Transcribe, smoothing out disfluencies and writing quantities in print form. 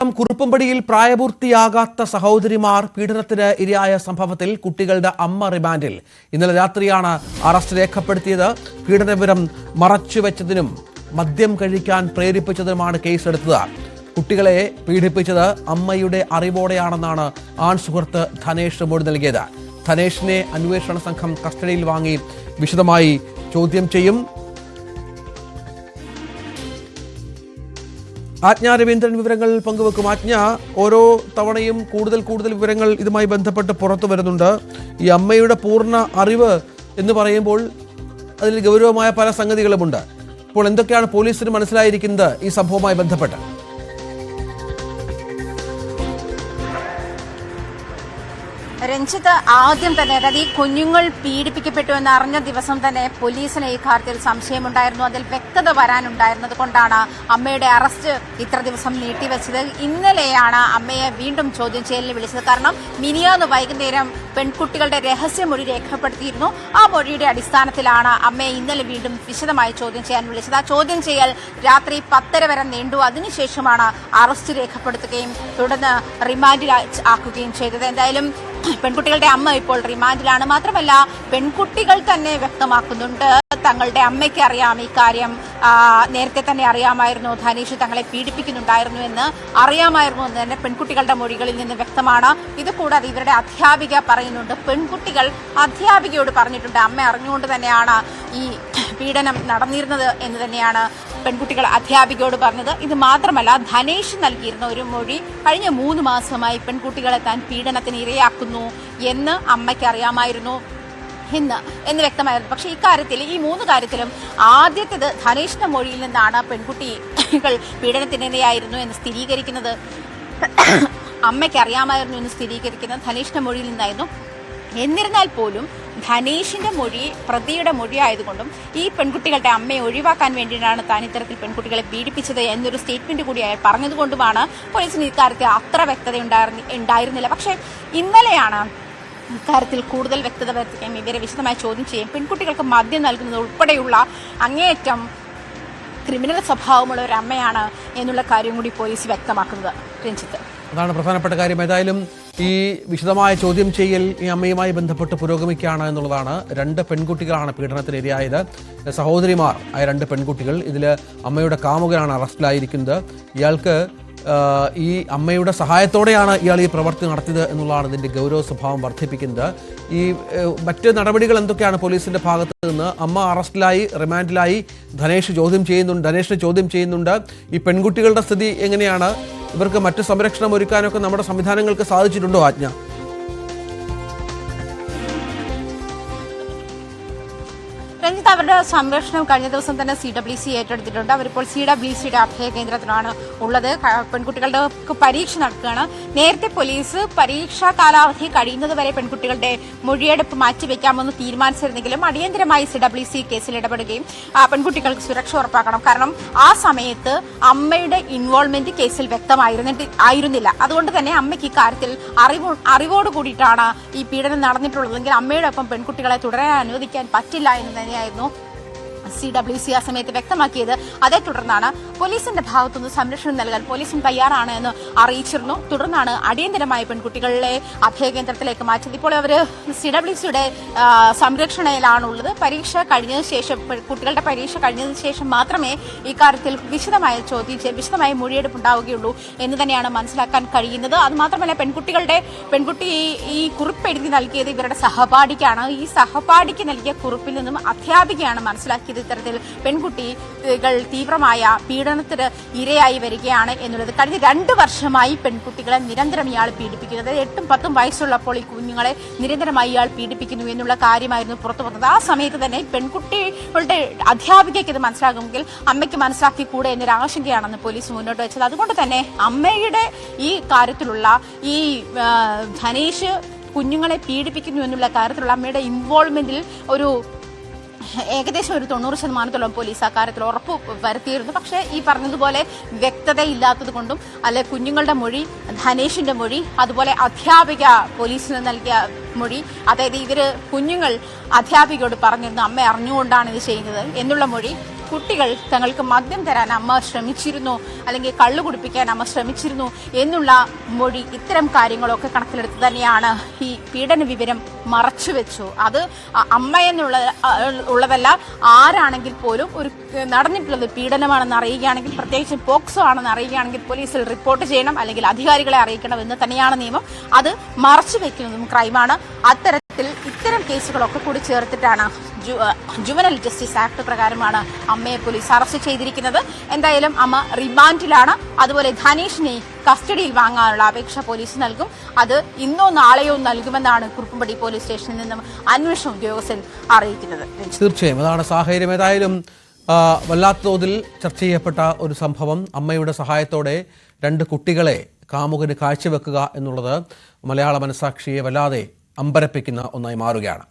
കുറുപ്പമ്പടിയിൽ പ്രായപൂർത്തിയാകാത്ത സഹോദരിമാർ പീഡനത്തിന് ഇരയായ സംഭവത്തിൽ കുട്ടികളുടെ അമ്മ റിമാൻഡിൽ. ഇന്നലെ രാത്രിയാണ് അറസ്റ്റ് രേഖപ്പെടുത്തിയത്. പീഡനവിവരം മറച്ചുവെച്ചതിനും മദ്യം കഴിക്കാൻ പ്രേരിപ്പിച്ചതിനുമാണ് കേസെടുത്തത്. കുട്ടികളെ പീഡിപ്പിച്ചത് അമ്മയുടെ അറിവോടെയാണെന്നാണ് ആൺ സുഹൃത്ത് ധനേഷ് മൊഴി നൽകിയത്. ധനേഷിനെ അന്വേഷണ സംഘം കസ്റ്റഡിയിൽ വാങ്ങി വിശദമായി ചോദ്യം ചെയ്യും. ആജ്ഞ രവീന്ദ്രൻ വിവരങ്ങൾ പങ്കുവെക്കും. ആജ്ഞ, ഓരോ തവണയും കൂടുതൽ വിവരങ്ങൾ ഇതുമായി ബന്ധപ്പെട്ട് പുറത്തു വരുന്നുണ്ട്. ഈ അമ്മയുടെ പൂർണ്ണ അറിവ് എന്ന് പറയുമ്പോൾ അതിൽ ഗൗരവമായ പല സംഗതികളുമുണ്ട്. ഇപ്പോൾ എന്തൊക്കെയാണ് പോലീസിന് മനസ്സിലായിരിക്കുന്നത് ഈ സംഭവവുമായി ബന്ധപ്പെട്ട്? രഞ്ജിത്ത്, ആദ്യം തന്നെ അതായത് ഈ കുഞ്ഞുങ്ങൾ പീഡിപ്പിക്കപ്പെട്ടു എന്ന് അറിഞ്ഞ ദിവസം തന്നെ പോലീസിന് ഈ കാര്യത്തിൽ സംശയമുണ്ടായിരുന്നു. അതിൽ വ്യക്തത വരാനുണ്ടായിരുന്നത് കൊണ്ടാണ് അമ്മയുടെ അറസ്റ്റ് ഇത്ര ദിവസം നീട്ടിവെച്ചത്. ഇന്നലെയാണ് അമ്മയെ വീണ്ടും ചോദ്യം ചെയ്യലിന് വിളിച്ചത്. കാരണം മിനിയാന്ന് വൈകുന്നേരം പെൺകുട്ടികളുടെ രഹസ്യമൊഴി രേഖപ്പെടുത്തിയിരുന്നു. ആ മൊഴിയുടെ അടിസ്ഥാനത്തിലാണ് അമ്മയെ ഇന്നലെ വീണ്ടും വിശദമായി ചോദ്യം ചെയ്യാൻ വിളിച്ചത്. ആ ചോദ്യം ചെയ്യൽ രാത്രി 10:30 വരെ നീണ്ടു. അതിനുശേഷമാണ് അറസ്റ്റ് രേഖപ്പെടുത്തുകയും തുടർന്ന് റിമാൻഡിൽ ആക്കുകയും ചെയ്തത്. എന്തായാലും പെൺകുട്ടികളുടെ അമ്മ ഇപ്പോൾ റിമാൻഡിലാണ്. മാത്രമല്ല, പെൺകുട്ടികൾ തന്നെ വ്യക്തമാക്കുന്നുണ്ട് തങ്ങളുടെ അമ്മയ്ക്ക് അറിയാം ഈ കാര്യം. നേരത്തെ തന്നെ അറിയാമായിരുന്നു ധനേഷ് തങ്ങളെ പീഡിപ്പിക്കുന്നുണ്ടായിരുന്നു എന്ന് അറിയാമായിരുന്നു എന്ന് തന്നെ പെൺകുട്ടികളുടെ മൊഴികളിൽ നിന്ന് വ്യക്തമാണ്. ഇത് കൂടാതെ ഇവരുടെ അധ്യാപിക പറയുന്നുണ്ട്, പെൺകുട്ടികൾ അധ്യാപികയോട് പറഞ്ഞിട്ടുണ്ട് അമ്മ അറിഞ്ഞുകൊണ്ട് തന്നെയാണ് ഈ പീഡനം നടന്നിരുന്നത് എന്ന് തന്നെയാണ് പെൺകുട്ടികൾ അധ്യാപികയോട് പറഞ്ഞത്. ഇത് മാത്രമല്ല, ധനേഷ് നൽകിയിരുന്ന ഒരു മൊഴി കഴിഞ്ഞ 3 മാസമായി പെൺകുട്ടികളെ താൻ പീഡനത്തിന് ഇരയാക്കുന്നു എന്ന് അമ്മയ്ക്ക് അറിയാമായിരുന്നു എന്ന് വ്യക്തമായിരുന്നു. പക്ഷേ ഇക്കാര്യത്തിൽ ഈ 3 കാര്യത്തിലും ആദ്യത്തേത് ധനേഷിന്റെ മൊഴിയിൽ നിന്നാണ് പെൺകുട്ടികൾ പീഡനത്തിനിരയായിരുന്നു എന്ന് സ്ഥിരീകരിക്കുന്നത്. അമ്മയ്ക്ക് അറിയാമായിരുന്നു എന്ന് സ്ഥിരീകരിക്കുന്നത് ധനേഷിന്റെ മൊഴിയിൽ നിന്നായിരുന്നു. എന്നിരുന്നാൽ പോലും ധനേഷിന്റെ മൊഴി പ്രതിയുടെ മൊഴി ആയതുകൊണ്ടും ഈ പെൺകുട്ടികളുടെ അമ്മയെ ഒഴിവാക്കാൻ വേണ്ടിയിട്ടാണ് താൻ ഇത്തരത്തിൽ പെൺകുട്ടികളെ പീഡിപ്പിച്ചത് എന്നൊരു സ്റ്റേറ്റ്മെന്റ് കൂടി അയാൾ പറഞ്ഞതുകൊണ്ടുമാണ് പോലീസിന് ഇക്കാര്യത്തിൽ അത്ര വ്യക്തത ഉണ്ടായിരുന്നില്ല. പക്ഷേ ഇന്നലെയാണ് ഇക്കാര്യത്തിൽ കൂടുതൽ വ്യക്തത വരുത്തുകയും ഇവരെ വിശദമായി ചോദ്യം ചെയ്യും. പെൺകുട്ടികൾക്ക് മദ്യം നൽകുന്നത് ഉൾപ്പെടെയുള്ള അങ്ങേയറ്റം ക്രിമിനൽ സ്വഭാവമുള്ള ഒരു അമ്മയാണ് എന്നുള്ള കാര്യം കൂടി പോലീസ് വ്യക്തമാക്കുന്നത്. രഞ്ജിത്ത്, അതാണ് പ്രധാനപ്പെട്ട കാര്യം. ഏതായാലും ഈ വിശദമായ ചോദ്യം ചെയ്യൽ ഈ അമ്മയുമായി ബന്ധപ്പെട്ട് പുരോഗമിക്കുകയാണ് എന്നുള്ളതാണ്. 2 പെൺകുട്ടികളാണ് പീഡനത്തിന് ഇരയായത്. സഹോദരിമാർ ആയ 2 പെൺകുട്ടികൾ. ഇതിൽ അമ്മയുടെ കാമുകനാണ് അറസ്റ്റിലായിരിക്കുന്നത്. ഇയാൾക്ക് ഈ അമ്മയുടെ സഹായത്തോടെയാണ് ഇയാൾ ഈ പ്രവൃത്തി നടത്തിയത് എന്നുള്ളതാണ് ഇതിൻ്റെ ഗൗരവ സ്വഭാവം വർദ്ധിപ്പിക്കുന്നത്. ഈ മറ്റ് നടപടികൾ എന്തൊക്കെയാണ് പോലീസിൻ്റെ ഭാഗത്ത് നിന്ന്? അമ്മ അറസ്റ്റിലായി, റിമാൻഡിലായി. ധനേഷിനെ ചോദ്യം ചെയ്യുന്നുണ്ട്. ഈ പെൺകുട്ടികളുടെ സ്ഥിതി എങ്ങനെയാണ്? ഇവർക്ക് മറ്റ് സംരക്ഷണം ഒരുക്കാനൊക്കെ നമ്മുടെ സംവിധാനങ്ങൾക്ക് സാധിച്ചിട്ടുണ്ടോ ആജ്ഞ? രഞ്ജിത്ത്, അവരുടെ സംരക്ഷണം കഴിഞ്ഞ ദിവസം തന്നെ CWC ഏറ്റെടുത്തിട്ടുണ്ട്. അവരിപ്പോൾ CWCയുടെ അഭയ കേന്ദ്രത്തിലാണ് ഉള്ളത്. പെൺകുട്ടികളുടെ പരീക്ഷ നടക്കുകയാണ്. നേരത്തെ പോലീസ് പരീക്ഷാ കാലാവധി കഴിയുന്നതുവരെ പെൺകുട്ടികളുടെ മൊഴിയെടുപ്പ് മാറ്റിവെക്കാമെന്ന് തീരുമാനിച്ചിരുന്നെങ്കിലും അടിയന്തരമായി CWC കേസിൽ ഇടപെടുകയും പെൺകുട്ടികൾക്ക് സുരക്ഷ ഉറപ്പാക്കണം. കാരണം ആ സമയത്ത് അമ്മയുടെ ഇൻവോൾവ്മെന്റ് കേസിൽ വ്യക്തമായിരുന്നില്ല. അതുകൊണ്ട് തന്നെ അമ്മയ്ക്ക് ഇക്കാര്യത്തിൽ അറിവോട് കൂടിയിട്ടാണ് ഈ പീഡനം നടന്നിട്ടുള്ളതെങ്കിൽ അമ്മയുടെ ഒപ്പം പെൺകുട്ടികളെ തുടരാൻ അനുവദിക്കാൻ പറ്റില്ല എന്ന് തന്നെയായിരുന്നു CWC ആ സമയത്ത് വ്യക്തമാക്കിയത്. അതേ തുടർന്നാണ് പോലീസിന്റെ ഭാഗത്തുനിന്ന് സംരക്ഷണം നൽകാൻ പോലീസും തയ്യാറാണ് എന്ന് അറിയിച്ചിരുന്നു. തുടർന്നാണ് അടിയന്തരമായി പെൺകുട്ടികളെ അഭയകേന്ദ്രത്തിലേക്ക് മാറ്റിയത്. ഇപ്പോൾ അവർ CWCയുടെ സംരക്ഷണയിലാണുള്ളത്. പരീക്ഷ കഴിഞ്ഞതിന് ശേഷം, കുട്ടികളുടെ പരീക്ഷ കഴിഞ്ഞതിന് ശേഷം മാത്രമേ ഇക്കാര്യത്തിൽ വിശദമായ മൊഴിയെടുപ്പ് ഉണ്ടാവുകയുള്ളൂ എന്ന് തന്നെയാണ് മനസ്സിലാക്കാൻ കഴിയുന്നത്. അതുമാത്രമല്ല, പെൺകുട്ടി ഈ കുറിപ്പ് എഴുതി നൽകിയത് ഇവരുടെ സഹപാഠിക്കാണ്. ഈ സഹപാഠിക്ക് നൽകിയ കുറിപ്പിൽ നിന്നും അധ്യാപികയാണ് മനസ്സിലാക്കിയത് ഇത്തരത്തിൽ പെൺകുട്ടികൾ തീവ്രമായ പീഡനത്തിന് ഇരയായി വരികയാണ് എന്നുള്ളത്. കഴിഞ്ഞ 2 വർഷമായി പെൺകുട്ടികളെ നിരന്തരം ഇയാൾ പീഡിപ്പിക്കുന്നത്. 8ഉം 10ഉം വയസ്സുള്ളപ്പോൾ ഈ കുഞ്ഞുങ്ങളെ നിരന്തരമായി ഇയാൾ പീഡിപ്പിക്കുന്നു എന്നുള്ള കാര്യമായിരുന്നു പുറത്തു വന്നത്. ആ സമയത്ത് തന്നെ പെൺകുട്ടികളുടെ അധ്യാപികയ്ക്ക് ഇത് മനസ്സിലാകുമെങ്കിൽ അമ്മയ്ക്ക് മനസ്സിലാക്കിക്കൂടെ എന്നൊരു ആശങ്കയാണെന്ന് പോലീസ് മുന്നോട്ട് വെച്ചത്. അതുകൊണ്ട് തന്നെ അമ്മയുടെ ഈ കാര്യത്തിലുള്ള ഈ ധനേഷ് കുഞ്ഞുങ്ങളെ പീഡിപ്പിക്കുന്നു എന്നുള്ള കാര്യത്തിലുള്ള അമ്മയുടെ ഇൻവോൾവ്മെന്റിൽ ഏകദേശം ഒരു 90% പോലീസ് അക്കാര്യത്തിൽ ഉറപ്പ് വരുത്തിയിരുന്നു. പക്ഷേ ഈ പറഞ്ഞതുപോലെ വ്യക്തതയില്ലാത്തത് കൊണ്ടും അല്ലെ കുഞ്ഞുങ്ങളുടെ മൊഴി, ധനേഷിന്റെ മൊഴി, അതുപോലെ അധ്യാപിക പോലീസിന് നൽകിയ മൊഴി, അതായത് കുഞ്ഞുങ്ങൾ അധ്യാപികയോട് പറഞ്ഞിരുന്നു അമ്മ അറിഞ്ഞുകൊണ്ടാണ് ഇത് ചെയ്യുന്നത് എന്നുള്ള മൊഴി, കുട്ടികൾ തങ്ങൾക്ക് മദ്യം തരാൻ അമ്മ ശ്രമിച്ചിരുന്നു, അല്ലെങ്കിൽ കള്ളു കുടിപ്പിക്കാൻ അമ്മ ശ്രമിച്ചിരുന്നു എന്നുള്ള മൊഴി, ഇത്തരം കാര്യങ്ങളൊക്കെ കണക്കിലെടുത്ത് തന്നെയാണ് ഈ പീഡന വിവരം മറച്ചുവെച്ചു. അത് അമ്മ ഉള്ളതല്ല, ആരാണെങ്കിൽ പോലും ഒരു നടന്നിട്ടുള്ളത് പീഡനമാണെന്ന് അറിയുകയാണെങ്കിൽ, പ്രത്യേകിച്ച് പോക്സോ ആണെന്ന് അറിയുകയാണെങ്കിൽ പോലീസിൽ റിപ്പോർട്ട് ചെയ്യണം, അല്ലെങ്കിൽ അധികാരികളെ അറിയിക്കണം എന്ന് തന്നെയാണ് നിയമം. അത് മറച്ചു വെക്കുന്നതും ക്രൈമാണ്. ഇത്തരം കേസുകളൊക്കെ കൂടി ചേർത്തിട്ടാണ് ജുവനൽ ജസ്റ്റിസ് ആക്ട് പ്രകാരമാണ് അമ്മയെ പോലീസ് അറസ്റ്റ് ചെയ്തിരിക്കുന്നത്. എന്തായാലും അമ്മ റിമാൻഡിലാണ്. അതുപോലെ ധനീഷിനെ കസ്റ്റഡിയിൽ വാങ്ങാനുള്ള അപേക്ഷ പോലീസ് നൽകും. അത് ഇന്നോ നാളെയോ നൽകുമെന്നാണ് കുറുപ്പുംപടി പോലീസ് സ്റ്റേഷനിൽ നിന്നും അന്വേഷണ ഉദ്യോഗസ്ഥൻ അറിയിക്കുന്നത്. തീർച്ചയായും അതാണ് സാഹചര്യം. ഏതായാലും വല്ലാത്ത തോതിൽ ചർച്ച ചെയ്യപ്പെട്ട ഒരു സംഭവം, അമ്മയുടെ സഹായത്തോടെ 2 കുട്ടികളെ കാമുകന് കാഴ്ചവെക്കുക എന്നുള്ളത് മലയാള മനസാക്ഷിയെ വല്ലാതെ അമ്പരപ്പിക്കുന്ന ഒന്നായി മാറുകയാണ്.